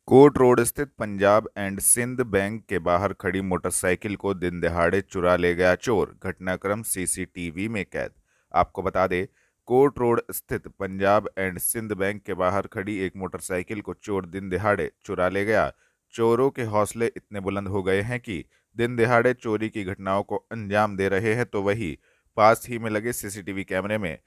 Coat road स्थित Punjab and Sindh bank के बाहर खड़ी मोटरसाइकिल को दिन दहाड़े चुरा ले गया चोर। घटनाक्रम सीसीटीवी में कैद। आपको बता दें, कोट रोड स्थित पंजाब एंड सिंध बैंक के बाहर खड़ी एक मोटरसाइकिल को चोर दिन दहाड़े चुरा ले गया। चोरों के हौसले इतने बुलंद हो गए हैं कि दिन दहाड़े चोरी की घटनाओं को अंजाम दे रहे हैं, तो वही पास ही में लगे सीसीटीवी कैमरे में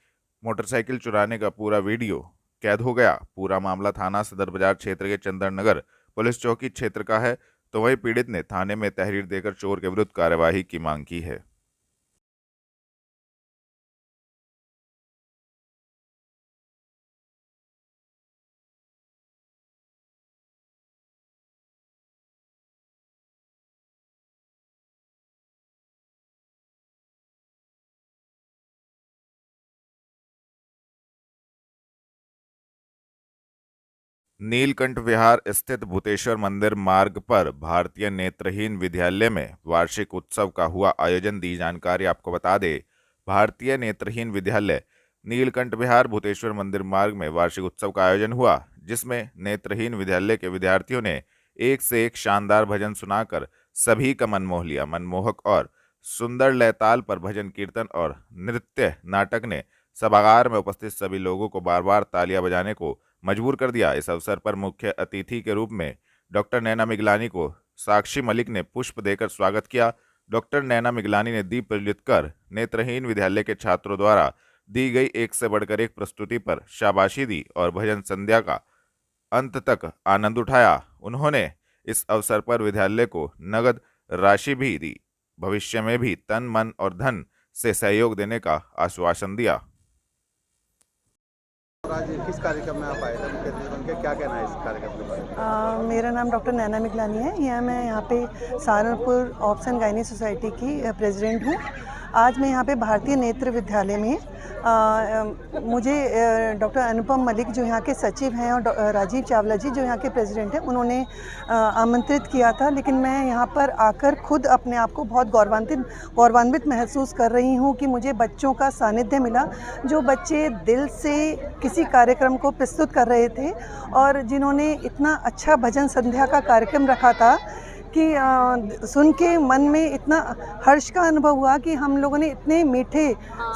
मोटरसाइकिल चुराने का पूरा वीडियो कैद हो गया। पूरा मामला थाना सदर बाजार क्षेत्र के चंदन नगर पुलिस चौकी क्षेत्र का है। तो वही पीड़ित ने थाने में तहरीर देकर चोर के विरुद्ध कार्यवाही की मांग की है। नीलकंठ विहार स्थित भूतेश्वर मंदिर मार्ग पर भारतीय नेत्रहीन विद्यालय में वार्षिक उत्सव का हुआ आयोजन। दी जानकारी आपको बता दे, भारतीय नेत्रहीन विद्यालय नीलकंठ विहार भूतेश्वर मंदिर मार्ग में वार्षिक उत्सव का आयोजन हुआ, जिसमें नेत्रहीन विद्यालय के विद्यार्थियों ने एक से एक शानदार भजन सुनाकर सभी का मन मोह लिया। मनमोहक और सुंदर लयताल पर भजन कीर्तन और नृत्य नाटक ने सभागार में उपस्थित सभी लोगों को बार बार तालियां बजाने को मजबूर कर दिया। इस अवसर पर मुख्य अतिथि के रूप में डॉक्टर नैना मिगलानी को साक्षी मलिक ने पुष्प देकर स्वागत किया। डॉक्टर नैना मिगलानी ने दीप प्रज्वलित कर नेत्रहीन विद्यालय के छात्रों द्वारा दी गई एक से बढ़कर एक प्रस्तुति पर शाबाशी दी और भजन संध्या का अंत तक आनंद उठाया। उन्होंने इस अवसर पर विद्यालय को नगद राशि भी दी। भविष्य में भी तन मन और धन से सहयोग देने का आश्वासन दिया। आज किस कार्यक्रम में आप आए थे, मुख्य अतिथि बन के? क्या कहना है इस कार्यक्रम के बारे में? मेरा नाम डॉक्टर नैना मिगलानी है। मैं यहाँ पे Saharanpur obs and gynae society की प्रेसिडेंट हूँ। आज मैं यहाँ पे भारतीय नेत्र विद्यालय में मुझे डॉक्टर अनुपम मलिक जो यहाँ के सचिव हैं और राजीव चावला जी जो यहाँ के प्रेसिडेंट हैं, उन्होंने आमंत्रित किया था। लेकिन मैं यहाँ पर आकर खुद अपने आप को बहुत गौरवान्वित महसूस कर रही हूँ कि मुझे बच्चों का सानिध्य मिला, जो बच्चे दिल से किसी कार्यक्रम को प्रस्तुत कर रहे थे और जिन्होंने इतना अच्छा भजन संध्या का कार्यक्रम रखा था कि सुन के मन में इतना हर्ष का अनुभव हुआ कि हम लोगों ने इतने मीठे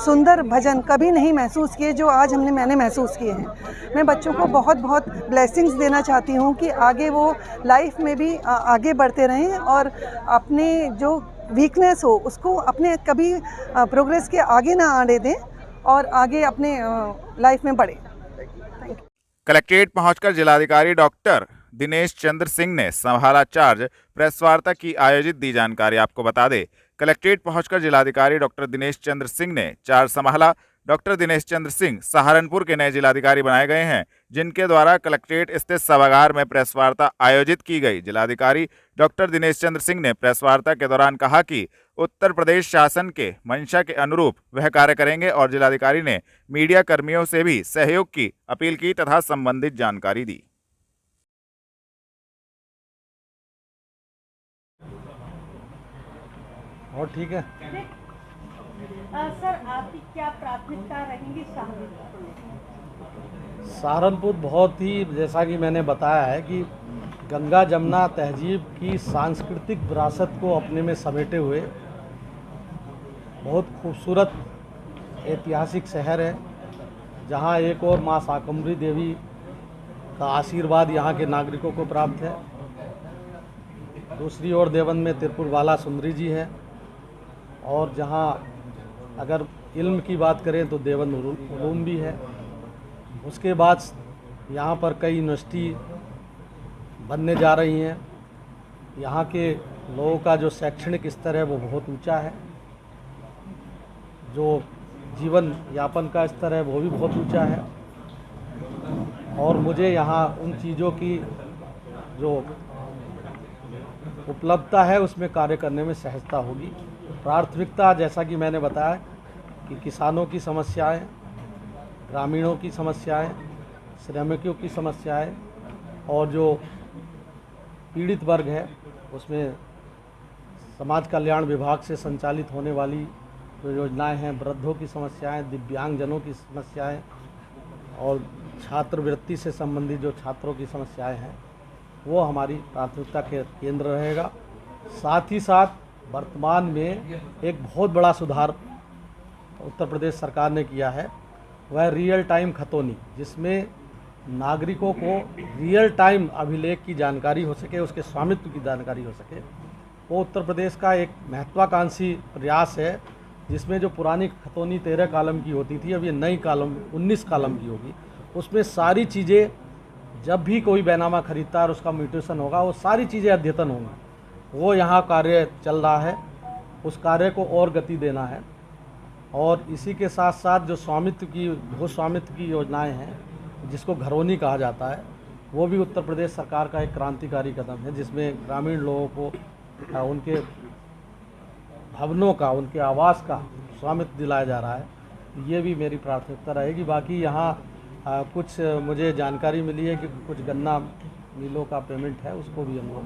सुंदर भजन कभी नहीं महसूस किए जो आज मैंने महसूस किए हैं। मैं बच्चों को बहुत बहुत ब्लेसिंग्स देना चाहती हूँ कि आगे वो लाइफ में भी आगे बढ़ते रहें और अपने जो वीकनेस हो उसको अपने कभी प्रोग्रेस के आगे ना आने दें और आगे अपने लाइफ में बढ़े। कलेक्ट्रेट पहुंचकर जिलाधिकारी डॉक्टर दिनेश चंद्र सिंह ने संभाला चार्ज। प्रेस वार्ता की आयोजित। दी जानकारी आपको बता दें, कलेक्ट्रेट पहुंचकर जिलाधिकारी डॉक्टर दिनेश चंद्र सिंह ने चार्ज संभाला। डॉक्टर दिनेश चंद्र सिंह सहारनपुर के नए जिलाधिकारी बनाए गए हैं, जिनके द्वारा कलेक्ट्रेट स्थित सभागार में प्रेस वार्ता आयोजित की गई। जिलाधिकारी डॉक्टर दिनेश चंद्र सिंह ने प्रेस वार्ता के दौरान कहा कि उत्तर प्रदेश शासन के मंशा के अनुरूप वह कार्य करेंगे और जिलाधिकारी ने मीडिया कर्मियों से भी सहयोग की अपील की तथा संबंधित जानकारी दी। और ठीक है सर, आपकी क्या प्राथमिकता रहेंगी सहारनपुर बहुत ही, जैसा कि मैंने बताया है कि गंगा जमुना तहजीब की सांस्कृतिक विरासत को अपने में समेटे हुए बहुत खूबसूरत ऐतिहासिक शहर है, जहां एक और मां शाकंभरी देवी का आशीर्वाद यहाँ के नागरिकों को प्राप्त है। दूसरी ओर देवबंद में त्रिपुर बाला सुंदरी जी है और जहाँ अगर इल्म की बात करें तो देवबंद उलूम भी है। उसके बाद यहाँ पर कई यूनिवर्सिटी बनने जा रही हैं। यहाँ के लोगों का जो शैक्षणिक स्तर है वो बहुत ऊंचा है, जो जीवन यापन का स्तर है वो भी बहुत ऊंचा है और मुझे यहाँ उन चीज़ों की जो उपलब्धता है उसमें कार्य करने में सहजता होगी। प्राथमिकता, जैसा कि मैंने बताया, कि किसानों की समस्याएं, ग्रामीणों की समस्याएं, श्रमिकों की समस्याएं और जो पीड़ित वर्ग है उसमें समाज कल्याण विभाग से संचालित होने वाली जो योजनाएं हैं, वृद्धों की समस्याएं, दिव्यांगजनों की समस्याएं और छात्रवृत्ति से संबंधित जो छात्रों की समस्याएं हैं, वो हमारी प्राथमिकता के केंद्र रहेगा। साथ ही साथ वर्तमान में एक बहुत बड़ा सुधार उत्तर प्रदेश सरकार ने किया है, वह रियल टाइम खतौनी, जिसमें नागरिकों को रियल टाइम अभिलेख की जानकारी हो सके, उसके स्वामित्व की जानकारी हो सके। वो उत्तर प्रदेश का एक महत्वाकांक्षी प्रयास है, जिसमें जो पुरानी खतौनी 13 कॉलम की होती थी, अब ये नई कॉलम 19 कॉलम की होगी। उसमें सारी चीज़ें, जब भी कोई बैनामा खरीदता है और उसका म्यूटेशन होगा, वो सारी चीज़ें अद्यतन होंगी। वो यहाँ कार्य चल रहा है, उस कार्य को और गति देना है। और इसी के साथ साथ जो स्वामित्व की, भू स्वामित्व की योजनाएं हैं, जिसको घरौनी कहा जाता है, वो भी उत्तर प्रदेश सरकार का एक क्रांतिकारी कदम है, जिसमें ग्रामीण लोगों को उनके भवनों का, उनके आवास का स्वामित्व दिलाया जा रहा है। ये भी मेरी प्राथमिकता रहेगी। बाकी यहाँ कुछ मुझे जानकारी मिली है कि कुछ गन्ना मिलों का पेमेंट है, उसको भी हम लोग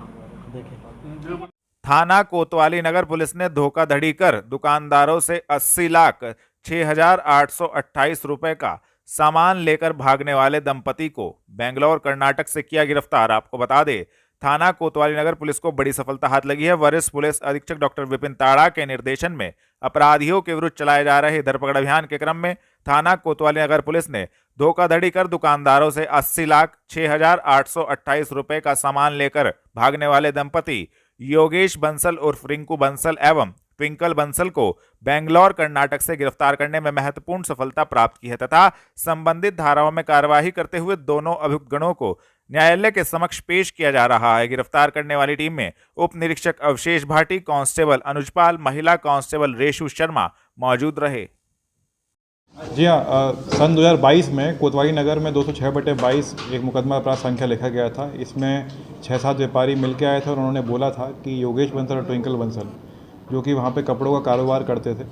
देखेंगे। थाना कोतवाली नगर पुलिस ने धोखाधड़ी कर दुकानदारों से 80,06,828 रुपए का सामान लेकर भागने वाले दंपति को बेंगलोर कर्नाटक से किया गिरफ्तार। आपको बता दें, थाना कोतवाली नगर पुलिस को बड़ी सफलता हाथ लगी है। वरिष्ठ पुलिस अधीक्षक डॉक्टर विपिन ताड़ा के निर्देशन में अपराधियों के विरुद्ध चलाए जा रहे धरपकड़ अभियान के क्रम में थाना कोतवाली नगर पुलिस ने धोखाधड़ी कर दुकानदारों से 80,06,828 रुपए का सामान लेकर भागने वाले दंपति योगेश बंसल उर्फ रिंकू बंसल एवं ट्विंकल बंसल को बेंगलोर कर्नाटक से गिरफ्तार करने में महत्वपूर्ण सफलता प्राप्त की है तथा संबंधित धाराओं में कार्यवाही करते हुए दोनों अभियुक्तगणों को न्यायालय के समक्ष पेश किया जा रहा है। गिरफ्तार करने वाली टीम में उप निरीक्षक अवशेष भाटी, कांस्टेबल अनुजपाल, महिला कांस्टेबल रेशु शर्मा मौजूद रहे। जी हाँ, सन 2022 में कोतवाली नगर में 206/22 एक मुकदमा अपराध संख्या लिखा गया था। इसमें 6-7 व्यापारी मिलकर आए थे और उन्होंने बोला था कि योगेश बंसल और ट्विंकल बंसल, जो कि वहाँ पे कपड़ों का कारोबार करते थे,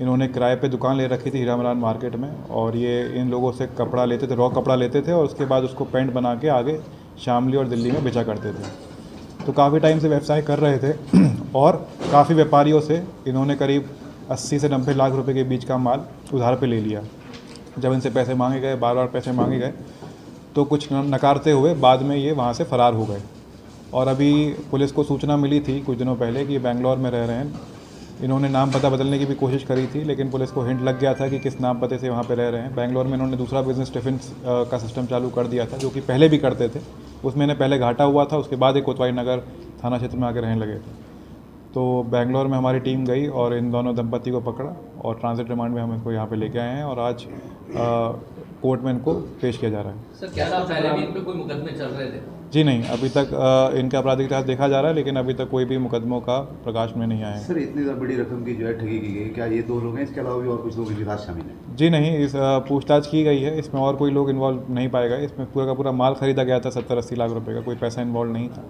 इन्होंने किराए पे दुकान ले रखी थी हीरामरान मार्केट में, और ये इन लोगों से कपड़ा लेते थे, रॉ कपड़ा लेते थे और उसके बाद उसको पेंट बना के आगे शामली और दिल्ली में बेचा करते थे। तो काफ़ी टाइम से व्यवसाय कर रहे थे और काफ़ी व्यापारियों से इन्होंने करीब 80 से 90 लाख रुपए के बीच का माल उधार पे ले लिया। जब इनसे पैसे मांगे गए, बार बार पैसे मांगे गए, तो कुछ नकारते हुए बाद में ये वहाँ से फ़रार हो गए। और अभी पुलिस को सूचना मिली थी कुछ दिनों पहले कि ये बेंगलोर में रह रहे हैं। इन्होंने नाम पता बदलने की भी कोशिश करी थी, लेकिन पुलिस को हिंट लग गया था कि किस नाम पते से वहाँ पे रह रहे हैं। बेंगलोर में इन्होंने दूसरा बिज़नेस टिफ़िन का सिस्टम चालू कर दिया था, जो कि पहले भी करते थे। उसमें इन्हें पहले घाटा हुआ था, उसके बाद एक कोतवाली नगर थाना क्षेत्र में आके रहने लगे थे। तो बेंगलोर में हमारी टीम गई और इन दोनों दंपति को पकड़ा और ट्रांजिट रिमांड में हम इनको यहाँ पे लेके आए हैं और आज कोर्ट में इनको पेश किया जा रहा है। सर, क्या पहले भी इन पे कोई मुकदमे चल रहे थे? जी नहीं, अभी तक इनका आपराधिक इतिहास देखा जा रहा है, लेकिन अभी तक कोई भी मुकदमों का प्रकाश में नहीं आया है। सर, इतनी बड़ी रकम की जो है ठगी की गई, क्या ये 2 लोग हैं, इसके अलावा भी और कुछ लोग इनके साथ शामिल हैं? जी नहीं, इस पूछताछ की गई है, इसमें और कोई लोग इन्वॉल्व नहीं पाए गए। इसमें पूरा का पूरा माल खरीदा गया था 70-80 लाख रुपए का, कोई पैसा इन्वॉल्व नहीं था।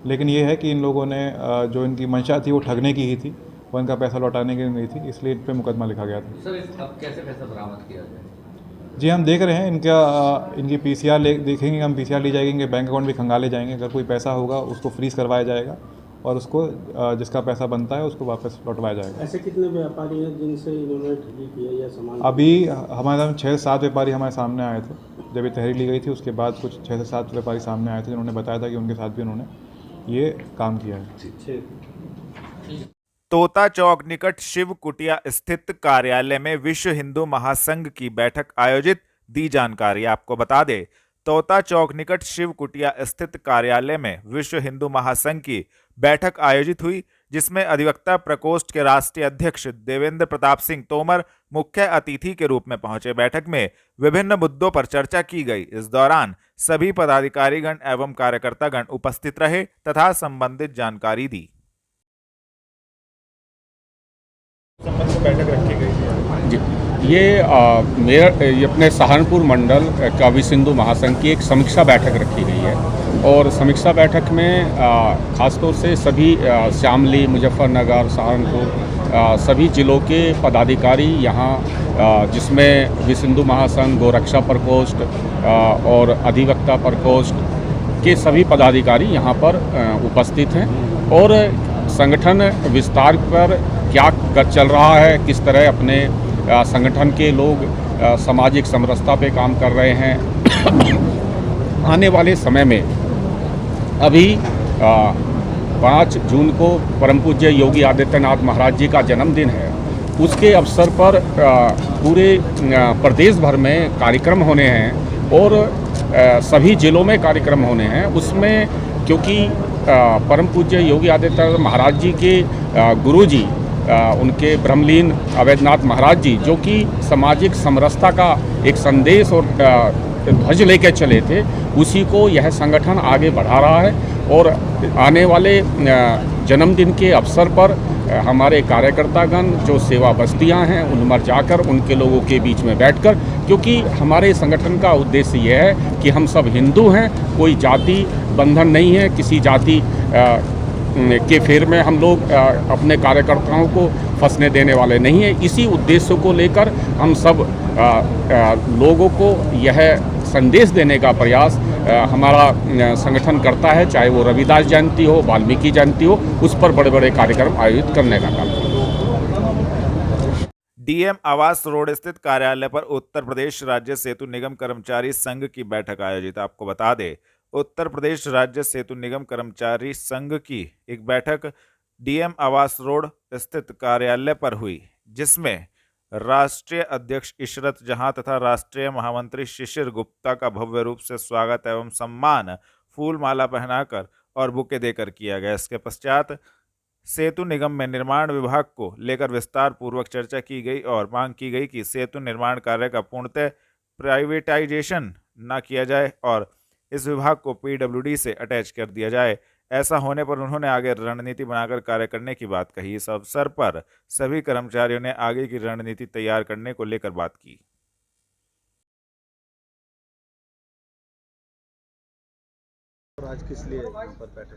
लेकिन ये है कि इन लोगों ने जो इनकी मंशा थी वो ठगने की ही थी, वो इनका पैसा लौटाने की नहीं थी, इसलिए इन पर मुकदमा लिखा गया था। सर, अब कैसे पैसा बरामद किया जाए? जी हम देख रहे हैं, इनकी PCR देखेंगे, हम PCR ली जाएगी, इनके बैंक अकाउंट भी खंगाले जाएंगे। अगर कोई पैसा होगा उसको फ्रीज़ करवाया जाएगा और उसको जिसका पैसा बनता है उसको वापस लौटवाया जाएगा। ऐसे कितने व्यापारी हैं जिनसे इन्होंने ठगी की है या सामान? अभी हमारे 6-7 व्यापारी हमारे सामने आए थे। जब ये तहरीर ली गई थी उसके बाद कुछ 6 से 7 व्यापारी सामने आए थे, जिन्होंने बताया था कि उनके साथ भी उन्होंने ये काम किया है। तोता चौक निकट शिव कुटिया स्थित कार्यालय में विश्व हिंदू महासंघ की बैठक आयोजित, दी जानकारी। आपको बता दें, तोता चौक निकट शिव कुटिया स्थित कार्यालय में विश्व हिंदू महासंघ की बैठक आयोजित हुई, जिसमें अधिवक्ता प्रकोष्ठ के राष्ट्रीय अध्यक्ष देवेंद्र प्रताप सिंह तोमर मुख्य अतिथि के रूप में पहुंचे। बैठक में विभिन्न मुद्दों पर चर्चा की गई। इस दौरान सभी पदाधिकारीगण एवं कार्यकर्तागण उपस्थित रहे तथा संबंधित जानकारी दी। बैठक रखी गई है जी, ये अपने सहारनपुर मंडल का विश्व हिंदू महासंघ की एक समीक्षा बैठक रखी गई है और समीक्षा बैठक में खासतौर से सभी शामली, मुजफ्फरनगर, सहारनपुर सभी जिलों के पदाधिकारी यहाँ, जिसमें विश्व हिंदू महासंघ, गोरक्षा प्रकोष्ठ और अधिवक्ता प्रकोष्ठ के सभी पदाधिकारी यहाँ पर उपस्थित हैं और संगठन विस्तार पर क्या चल रहा है, किस तरह अपने संगठन के लोग सामाजिक समरसता पे काम कर रहे हैं। आने वाले समय में अभी 5 जून को परम पूज्य योगी आदित्यनाथ महाराज जी का जन्मदिन है। उसके अवसर पर पूरे प्रदेश भर में कार्यक्रम होने हैं और सभी जिलों में कार्यक्रम होने हैं। उसमें क्योंकि परम पूज्य योगी आदित्यनाथ महाराज जी के गुरुजी उनके ब्रह्मलीन अवैधनाथ महाराज जी, जो कि सामाजिक समरसता का एक संदेश और ध्वज लेके चले थे, उसी को यह संगठन आगे बढ़ा रहा है। और आने वाले जन्मदिन के अवसर पर हमारे कार्यकर्तागण जो सेवा बस्तियां हैं उन पर जाकर उनके लोगों के बीच में बैठकर, क्योंकि हमारे संगठन का उद्देश्य यह है कि हम सब हिंदू हैं, कोई जाति बंधन नहीं है, किसी जाति के फेर में हम लोग अपने कार्यकर्ताओं को फंसने देने वाले नहीं हैं। इसी उद्देश्य को लेकर हम सब लोगों को यह संदेश देने का प्रयास हमारा संगठन करता है, चाहे वो रविदास जयंती हो, वाल्मीकि जयंती हो, उस पर बड़े बड़े कार्यक्रम आयोजित करने का काम। डीएम आवास रोड स्थित कार्यालय पर उत्तर प्रदेश राज्य सेतु निगम कर्मचारी संघ की बैठक आयोजित। आपको बता दें, उत्तर प्रदेश राज्य सेतु निगम कर्मचारी संघ की एक बैठक डीएम आवास रोड स्थित कार्यालय पर हुई, जिसमें राष्ट्रीय अध्यक्ष इशरत जहां तथा राष्ट्रीय महामंत्री शिशिर गुप्ता का भव्य रूप से स्वागत एवं सम्मान फूल माला पहनाकर और बुके देकर किया गया। इसके पश्चात सेतु निगम में निर्माण विभाग को लेकर विस्तार पूर्वक चर्चा की गई और मांग की गई कि सेतु निर्माण कार्य का पूर्णतः प्राइवेटाइजेशन न किया जाए और इस विभाग को पीडब्ल्यूडी से अटैच कर दिया जाए। ऐसा होने पर उन्होंने आगे रणनीति बनाकर कार्य करने की बात कही। इस अवसर पर सभी कर्मचारियों ने आगे की रणनीति तैयार करने को लेकर बात की। आज किस लिए यहाँ पर बैठक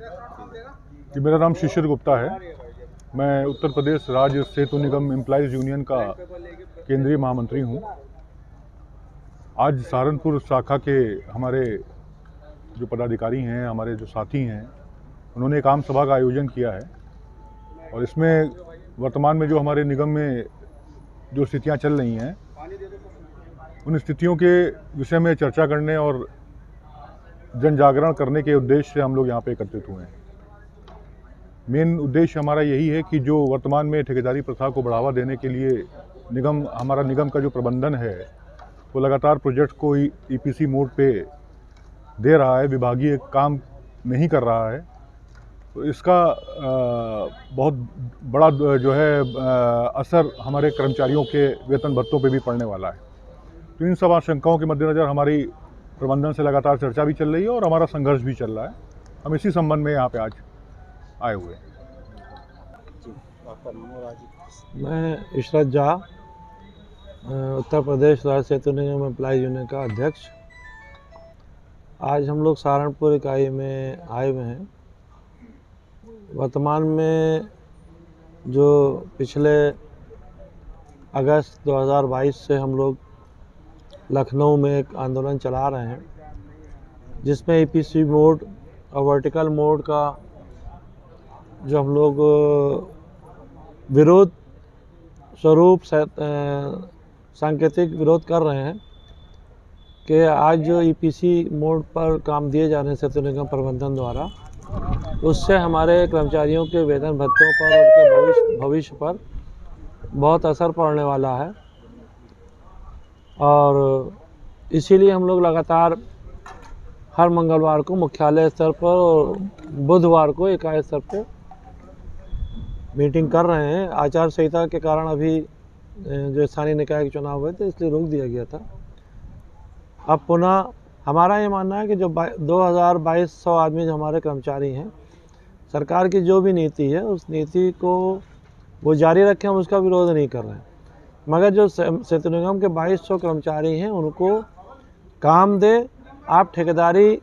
की? मेरा नाम शिशिर गुप्ता है। मैं उत्तर प्रदेश राज्य सेतु निगम एम्प्लॉइज यूनियन का केंद्रीय महामंत्री हूँ। आज सहारनपुर शाखा के हमारे जो पदाधिकारी हैं, हमारे जो साथी हैं, उन्होंने एक आम सभा का आयोजन किया है और इसमें वर्तमान में जो हमारे निगम में जो स्थितियां चल रही हैं, उन स्थितियों के विषय में चर्चा करने और जन जागरण करने के उद्देश्य से हम लोग यहाँ पे एकत्रित हुए हैं। मेन उद्देश्य हमारा यही है कि जो वर्तमान में ठेकेदारी प्रथा को बढ़ावा देने के लिए हमारा निगम का जो प्रबंधन है वो लगातार प्रोजेक्ट को ईपीसी मोड पे दे रहा है, विभागीय काम नहीं कर रहा है। तो इसका बहुत बड़ा जो है असर हमारे कर्मचारियों के वेतन भत्तों पे भी पड़ने वाला है। तो इन सब आशंकाओं के मद्देनज़र हमारी प्रबंधन से लगातार चर्चा भी चल रही है और हमारा संघर्ष भी चल रहा है। हम इसी संबंध में यहाँ पे आज आए हुए हैं। आपका नाम और आज? मैं इशरत जहाँ, उत्तर प्रदेश राज्य सेतु निगम एम्प्लॉइज यूनियन का अध्यक्ष। आज हम लोग सहारनपुर इकाई में आए हुए हैं। वर्तमान में जो पिछले अगस्त 2022 से हम लोग लखनऊ में एक आंदोलन चला रहे हैं, जिसमें ईपीसी मोड और वर्टिकल मोड का जो हम लोग विरोध स्वरूप सांकेतिक विरोध कर रहे हैं कि आज जो ईपीसी मोड पर काम दिए जा रहे हैं सेतु निगम प्रबंधन द्वारा, उससे हमारे कर्मचारियों के वेतन भत्तों पर और उनके भविष्य पर बहुत असर पड़ने वाला है। और इसीलिए हम लोग लगातार हर मंगलवार को मुख्यालय स्तर पर और बुधवार को इकाई स्तर पर मीटिंग कर रहे हैं। आचार संहिता के कारण अभी जो स्थानीय निकाय के चुनाव हुए थे, इसलिए रोक दिया गया था। अब पुनः हमारा ये मानना है कि जो 2200 आदमी जो हमारे कर्मचारी हैं, सरकार की जो भी नीति है उस नीति को वो जारी रखें, हम उसका विरोध नहीं कर रहे हैं। मगर जो सेतु निगम के 2200 कर्मचारी हैं उनको काम दे। आप ठेकेदारी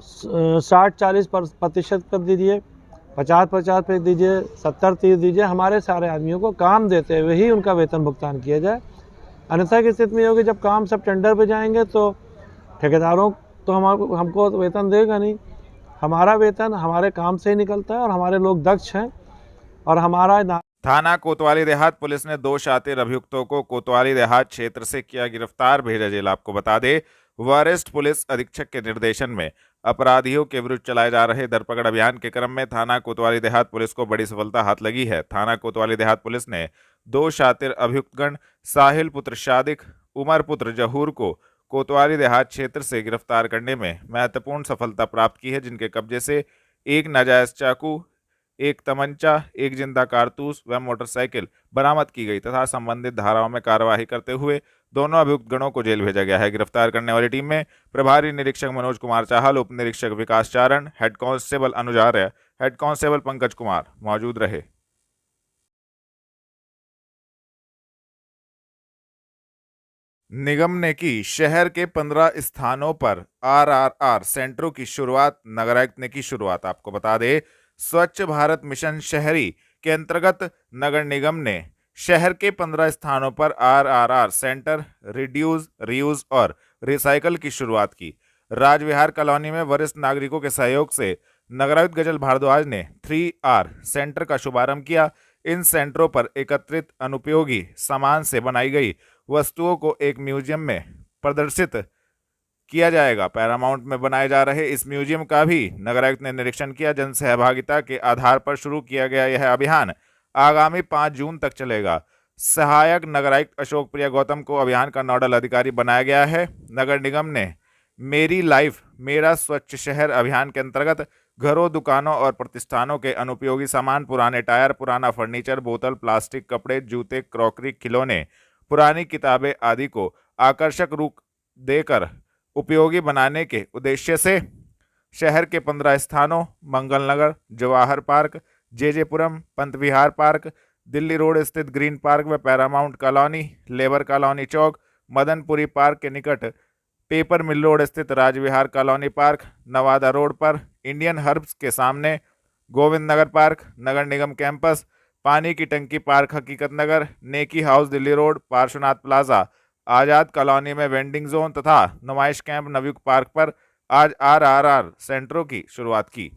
60-40% पर दीजिए, 50-50 पे दीजिए, 70-30 दीजिए। हमारे सारे आदमियों को काम देते हुए ही उनका वेतन भुगतान किया जाए। अन्यथा की स्थिति में होगी जब काम सब टेंडर पे जाएंगे तो ठेकेदारों तो हमको वेतन देगा नहीं। हमारा वेतन हमारे काम से ही निकलता है और हमारे लोग दक्ष हैं और हमारा थाना कोतवाली देहात पुलिस ने 2 शातिर अभियुक्तों को कोतवाली देहात क्षेत्र से किया गिरफ्तार, भेजा जेल। आपको बता दें, वरिष्ठ पुलिस अधीक्षक के निर्देशन में अपराधियों के विरुद्ध चलाए जा रहे धरपकड़ अभियान के क्रम में थाना कोतवाली देहात पुलिस को बड़ी सफलता हाथ लगी है। थाना कोतवाली देहात पुलिस ने 2 शातिर अभियुक्तगण साहिल पुत्र शादिक, उमर पुत्र जहूर को कोतवाली देहात क्षेत्र से गिरफ्तार करने में महत्वपूर्ण सफलता प्राप्त की है, जिनके कब्जे से एक नाजायज चाकू, एक तमंचा, एक जिंदा कारतूस व मोटरसाइकिल बरामद की गई तथा संबंधित धाराओं में कार्यवाही करते हुए दोनों अभियुक्त गणों को जेल भेजा गया है। गिरफ्तार करने वाली टीम में प्रभारी निरीक्षक मनोज कुमार चाहल, उप निरीक्षक विकास चारण, हेड कांस्टेबल अनुज आर्य, हेड कांस्टेबल पंकज कुमार मौजूद रहे। निगम ने की शहर के 15 स्थानों पर RRR सेंटरों की शुरुआत। नगर आयुक्त ने की शुरुआत। आपको बता दें, स्वच्छ भारत मिशन शहरी के अंतर्गत नगर निगम ने शहर के 15 स्थानों पर RRR सेंटर, रिड्यूस, रीयूज और रिसाइकल की शुरुआत की। राजविहार कॉलोनी में वरिष्ठ नागरिकों के सहयोग से नगरायुक्त गजल भारद्वाज ने 3R सेंटर का शुभारंभ किया। इन सेंटरों पर एकत्रित अनुपयोगी सामान से बनाई गई वस्तुओं को एक म्यूजियम में प्रदर्शित किया जाएगा। पैरामाउंट में बनाए जा रहे इस म्यूजियम का भी नगरायुक्त ने निरीक्षण किया। जन सहभागिता के आधार पर शुरू किया गया यह अभियान आगामी 5 जून तक चलेगा। सहायक नगरायुक्त अशोक प्रिया गौतम को अभियान का नोडल अधिकारी बनाया गया है। नगर निगम ने मेरी लाइफ मेरा स्वच्छ शहर अभियान के अंतर्गत घरों, दुकानों और प्रतिष्ठानों के अनुपयोगी सामान, पुराने टायर, पुराना फर्नीचर, बोतल, प्लास्टिक, कपड़े, जूते, क्रॉकरी, खिलौने, पुरानी किताबें आदि को आकर्षक रूप देकर उपयोगी बनाने के उद्देश्य से शहर के 15 स्थानों मंगल नगर, जवाहर पार्क, जेजेपुरम, पंत विहार पार्क, दिल्ली रोड स्थित ग्रीन पार्क व Paramount colony, labour colony chowk, Madanpuri park के निकट पेपर मिल रोड स्थित Rajvihar colony park, Nawada road पर इंडियन हर्ब्स के सामने गोविंद नगर पार्क, नगर निगम कैंपस, पानी की टंकी park Hakikat Nagar, Neki house Delhi road, Parshvanath plaza, Azad colony में वेंडिंग जोन तथा नुमाइश कैंप नवयुग पार्क पर आज RRR सेंटरों की शुरुआत की।